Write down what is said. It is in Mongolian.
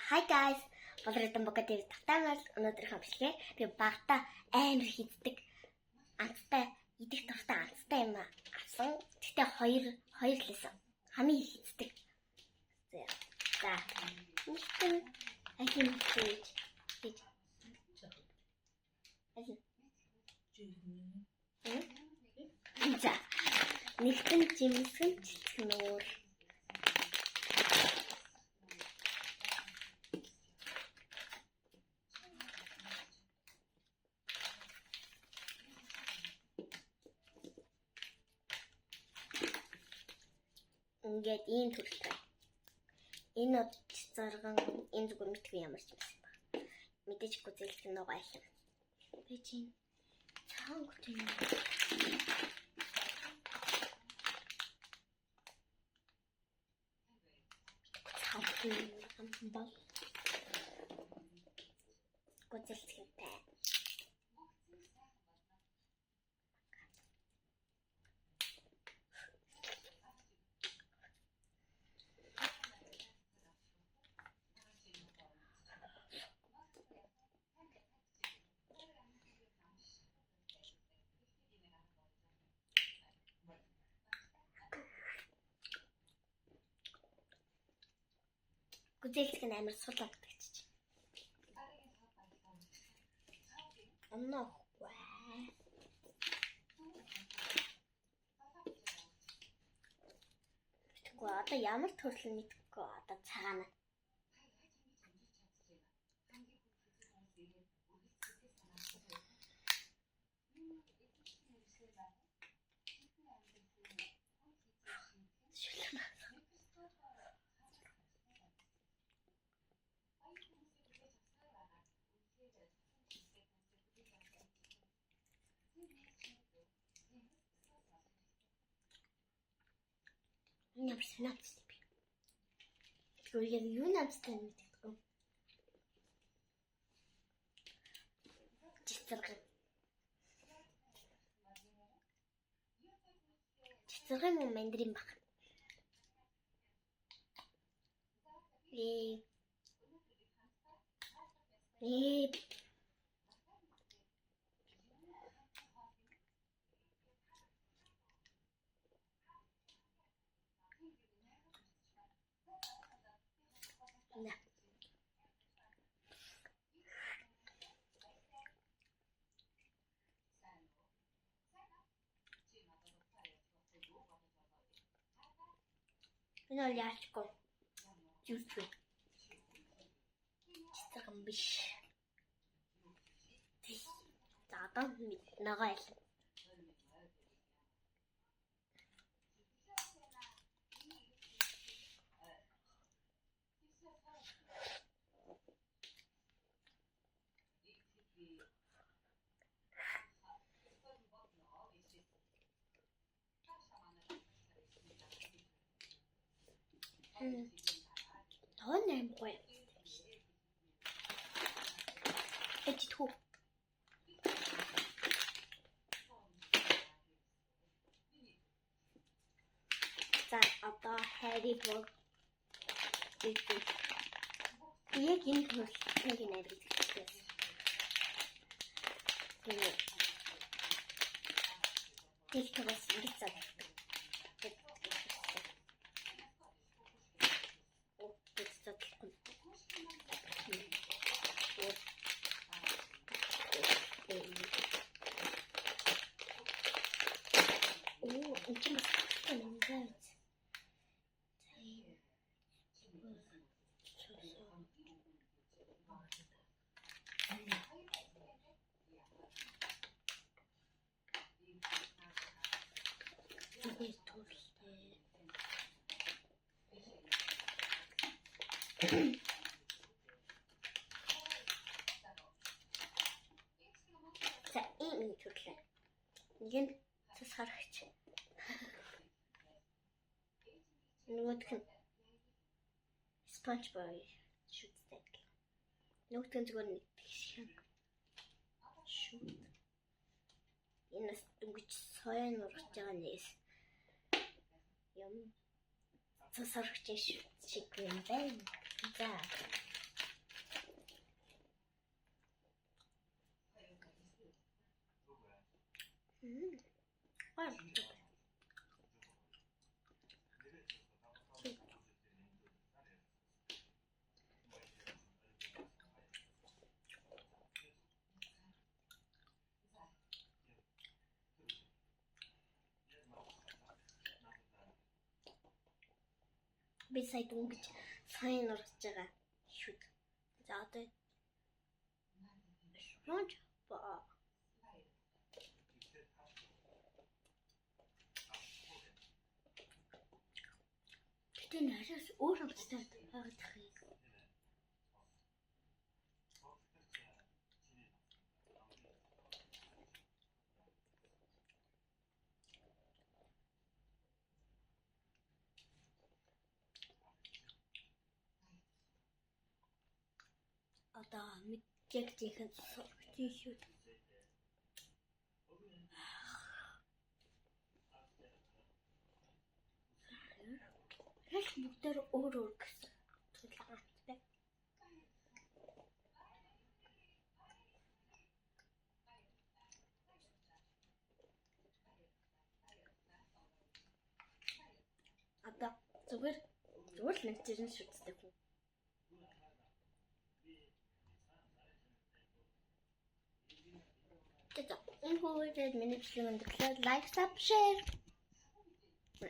Hi guys. Болротон богатив татамаар өнөөдрийнхөө бичлэгээ би багтаа амар хийддэг анцтай идэх дуртай анцтай юм авсан. Гэхдээ хоёр л байсан. Хамгийн хийддэг. За. Нэгэн ахин хийж. За. Нэгэн жимсэн чичнөр. Ингээд ийм төрөлтэй. Энэ зарган энэ зүгээр мэдгүй ямар ч юм байна. Мэдээж гүзэлт нөгөө айлын. Би чинь цаанг тийм. Цаанг гүзэлттэй. Гүзэлт нь амар сул авдагч. Оноохгүй. Тэгвэл одоо ямар төрөл нь мэдгүй одоо цаана. Ямар санаатай би. Тэгвэл юу намстай мэддэг юм. Цэцэрхэн юм мандрин баг. Нэ. Энэ яачгүй. Зүсгүй. Цэцэрхэн биш. За одоо нагаа ял. Тоо нэмгүй. Эцхүү. За одоо Harry Potter. Яг энэ төрөлийг нэр хэлсэн. Тэг тэгээс ингэж зав. За ийм төрлөө. Нэг нь цус харагч. Нөгөөх нь SpongeBob шүтдэг. Нөгөөх нь зүгээр нэг тэгшин. Шүт. Энэ дөнгөж соён ургаж байгаа нээс. Юм цус харагч шиг юм байна. За Би сая дөнгөж сайн урагч байгаа шүү дээ. За одоо шунж ба. Гэтэ нараас өөр амттай байгаад их. Одоо мэддэг жихэн тийм шүү. Хэл бүгдээр өөр гэсэн тулгаартай. Одоо зүгээр л нэг зэрэн шүтдэг хүн. Энэ хөөдөд миний бичлэг өндөрлөө лайк, subscribe